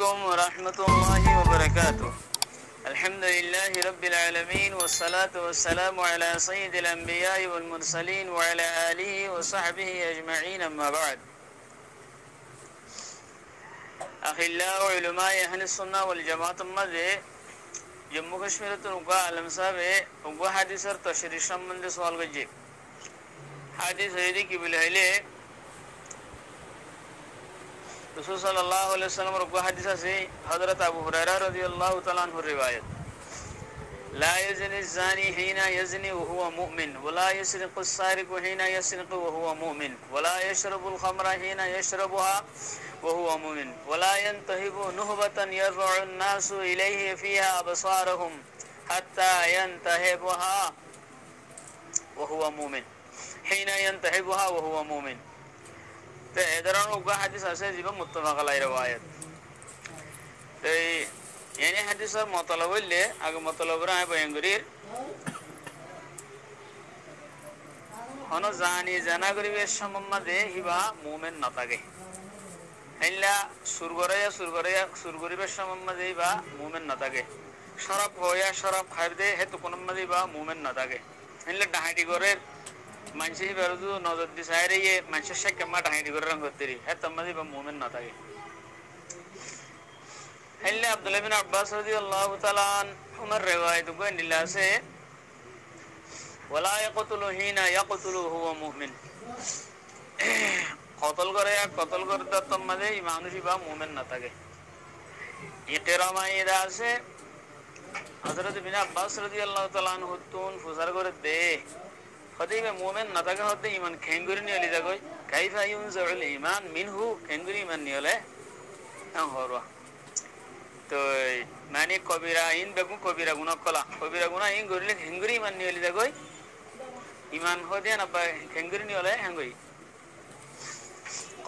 عليكم ورحمة الله وبركاته. الحمد لله رب العالمين والصلاة والسلام على سيد الأنبياء والمرسلين وعلى آله وصحبه أجمعين. أما بعد، أخلاء علماء أهل السنة والجماعة مذي جمو كشمير تنقى علم سابه وقوى حديث تشريح من دي سوال جيب حديث هيدي كبير هيلي رسول صلى الله عليه وسلم رقوا حديثة سي حضرت أبو هريرة رضي الله تعالى عنه الرواية: لا يزني الزاني حين يزني وهو مؤمن، ولا يسرق السارق حين يسرق وهو مؤمن، ولا يشرب الخمر حين يشربها وهو مؤمن، ولا ينتهب نهبة يرفع الناس إليه فيها أبصارهم حتى ينتهبها وهو مؤمن، حين ينتهبها وهو مؤمن. إدران وقع حديث أساس يبقى متفق على رواية. يعني حديث مطلب اللي أجا مطلب راه بينغرير هنو زاني زنا غري بيشمم ده هبا مؤمن نتاعه إلا سرغري بيشمم ده هبا مؤمن نتاعه شراب هويا شراب خيرده هتو كنم ده هبا مؤمن نتاعه إلا دهائي غرير মানুষই বেরোদু নজর দি সাইরে ये মানুষের শেখ কেমা ঢাইনি করে রং করতে রি হ্যাঁ তম্মাদি বা মুমিন না থাকে হেল্লে আব্দুল্লাহ বিন আব্বাস রাদিয়াল্লাহু তাআলা উমর রিওয়ায়াত গো নিলাসে ওয়ালা ইয়াকতুলু হিনা ইয়াকতুলু হুয়া মুমিন কতল করতে তম্মাদি মানুষই বা মুমিন না থাকে ইকরামা ইদা আছে হযরত বিন আব্বাস রাদিয়াল্লাহু তাআলা হুতুন ফুজার করে দে خديبه مؤمن نتاگه هده ایمان کنگوری نیالی داگوی کیف ينزع الایمان منه کنگوری ایمان نیاله هم هوروا تو معنی کبیره این بگو کبیره گناه کلا کبیره گناه این گوریله کنگوری ایمان نیالی داگوی ایمان هده نبا کنگوری نیاله هنگوی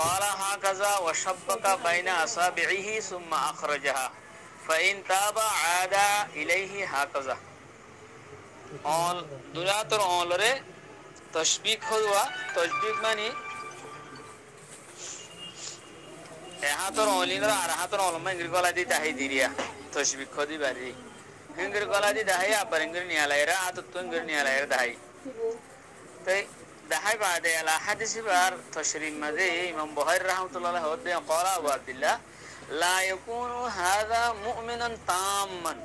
قال هكذا وشبك بين اصابعه ثم اخرجها فان تاب عاد اليه هكذا all দুরাতর অলরে তশবিক হওয়া তশবিক মানে হাতর অলিনরা আর হাতর অলমা ইংরি গলা দি দাহি দিরিয়া তশবিক খদি বারি ইংরি গলা দি দাহি আবার ইংরি নিয়ালাইরা হাতত তো ইংরি নিয়ালাইরা দাহি তাই দাহি বাদে আলা হাদিস বার তশরিম মাদে ইমাম বুখারী রাহমাতুল্লাহ হদে ক্বালা আবু আব্দুল্লাহ লা ইয়াকুনু হাযা মুমিনান তাম্মান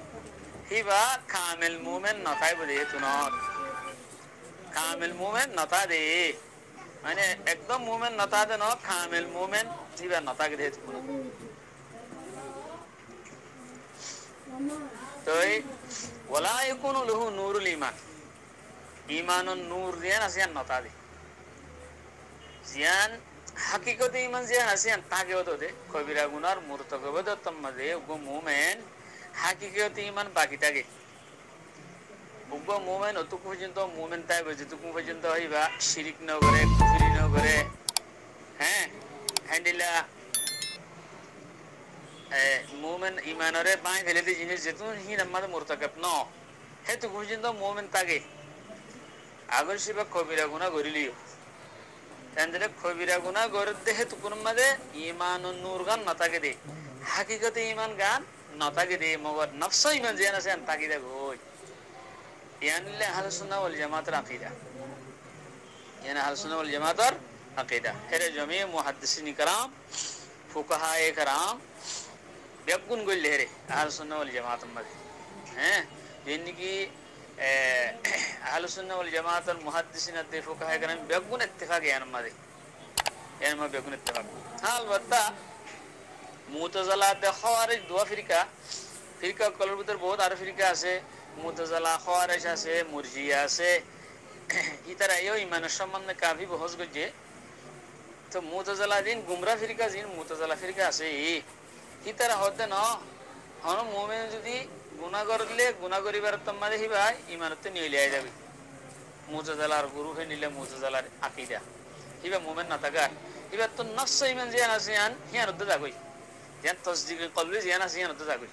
হিবা কামিল মুমিন নতাই বদে তুনত কামিল মুমিন নতা দে মানে একদম মুমিন নতা দে ন কামিল মুমিন হিবা নতা গে দে তুনত তোই ওয়ালা ইয়াকুনু লাহু নূরুল ঈমান ঈমানুন নূর দিয়ান আসিয়ান নতা দে জিয়ান হাকিকতে ঈমান জিয়ান আসিয়ান তাকে হতো দে কবিরা গুনার মুরতাকিব দতম্মদে গো মুমিন হাকিকতে ঈমান বাকি থাকে উগ্র মুমিন অতটুকু পর্যন্ত মুমিন তাই যেটুকু পর্যন্ত হইবা শিরিক ন করে কুফরি ন করে হ্যাঁ হ্যান্ডিলা মুমিন ঈমানরে বাই ফেলে দি জিনিস যেটু হি নামাদ মুরতাকিব ন হেতু পর্যন্ত মুমিন থাকে আগর শিবা কবিরা গুনাহ করিলিও তান্দ্রে কবিরা গুনাহ করতে হেতু কোন মাদে ঈমানুন নূর গান না থাকে দে হাকিকতে ঈমান গান নতাকে দে মগর নফস ইমান জিয়ান আছে তাকি দে গই ইয়ানলে আহলুস সুন্নাহ ওয়াল জামাতের আকীদা ইয়ানা আহলুস সুন্নাহ ওয়াল জামাতের আকীদা হেরে জমি মুহাদ্দিসিন کرام ফুকাহায়ে کرام বেগুন গইলে হেরে আহলুস সুন্নাহ ওয়াল জামাতের মধ্যে হ্যাঁ যেনকি আহলুস সুন্নাহ ওয়াল জামাতের মুহাদ্দিসিন তে ফুকাহায়ে کرام বেগুন ইত্তেফাক ইয়ান মধ্যে ইয়ান মধ্যে বেগুন ইত্তেফাক আলবত্তা মুতাজালা তে খাওয়ারিজ দুয়া ফিরকা কলর ভিতর বহুত আর ফিরকা আছে মুতাজালা খাওয়ারিজ আছে মুরজিয়া আছে ইতারা এই ইমানের সম্বন্ধে কাফি বহস গজে তো মুতাজালা দিন গুমরা ফিরকা জিন মুতাজালা ফিরকা আছে ইতারা হতে ন হন মুমিন যদি গুনাহ করলে গুনাহ করিবার তম্মাদে হিবা ইমানতে নিলে আই যাবে মুতাজালার গুরু হে নিলে মুতাজালার আকীদা হিবা মুমিন না থাকা হিবা তো নফস ইমান জিয়ান আছে here উদ্দ যাগই yan tasdiq qalbi yana siyan to jagoi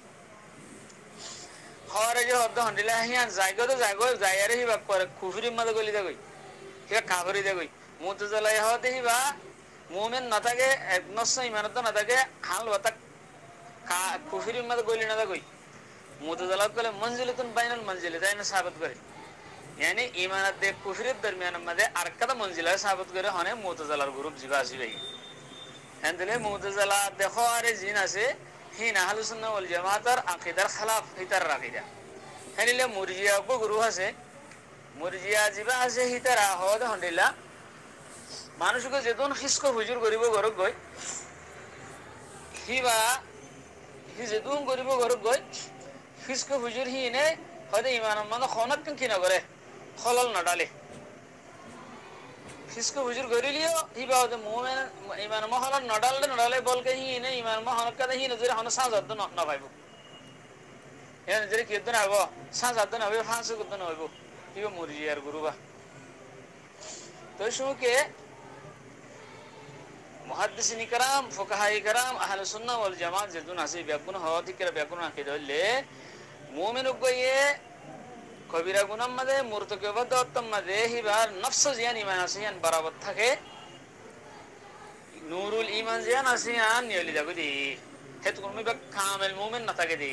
khaware je hodda handila hiyan jaigo to jago jaiyare hi bak kore kufri mada goli jagoi hiya kafiri jagoi mutazala hode hi ba mu'min na থাকে একনশ্য ইমানত না থাকে হাল ওয়াতা কুফরির মধ্যে গইলি না কই মুতাজালা কলে মঞ্জিলাতুন বাইনাল মঞ্জিলাতাইন সাবিত করে यानी ईमानत दे कुफरित दरमियान मध्ये अर्कदा मंजिला साबित करे हने मुतज़िलार ग्रुप जिबा आसिबे एंदले मुतज़िला देखो आरे जिन আছে হিন আহলুস সুন্নাহ ওয়াল জামাতার আকীদার খেলাফ হিতার রাকিদা হেনিলে মুরজিয়া কো গ্রুপ আছে মুরজিয়া জিবা আছে হিতারা হদ হন্ডিলা মানুষকে যেদন খিসকো হুজুর করিব ঘরক গই হিবা হি যেদন করিব ঘরক গই খিসকো হুজুর হিনে হদে ইমান মানে খনাত কিন কিনা করে খলল না ডালে খিসকো হুজুর করিলিও হিবা হদে মুমিন ইমান মহলল না ডালে বলকে হিনে ইমান মহলক কাদে হিনে জরে হন সাজাদ না পাইবো এন জরে কিদন আবো সাজাদ না হবে ফাঁসু কদন হইবো হিবা মুরজিয়ার গুরুবা তো শুকে মুহাদ্দিসিন کرام ফুকাহায়ে کرام আহলে সুন্নাহ ওয়াল জামাত যেদুন আছে বেগুন হওয়াতি করে বেগুন আকীদা হইলে মুমিন গয়ে কবিরা গুনাহ মধ্যে মুরতাকিবাত উত্তম মধ্যে হিবার নফস জিয়ান ঈমান আসিয়ান বরাবর থাকে নূরুল ঈমান জিয়ান আসিয়ান নিয়লি দাগুদি হেতু কোন বিক কামিল মুমিন না থাকে দি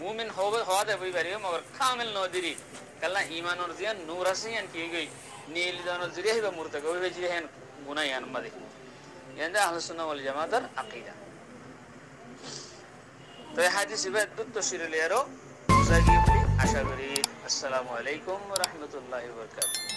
মুমিন হবে হওয়া দেবে পারিবে মগর কামিল নদিরি কাল্লা ঈমানর জিয়ান নূর আসিয়ান কি গই নীল জানর জিরে হিবা মুরতাকিব হইবে জিহেন গুনাহান মধ্যে ইয়ান্দা আহলে সুন্নাহ ওয়াল জামাতের আকীদা তো এই হাদিস ইবাদ তশরিলেরও বুঝাই বলি আশা করি আসসালামু আলাইকুম ওয়া রাহমাতুল্লাহি ওয়া বারাকাতুহু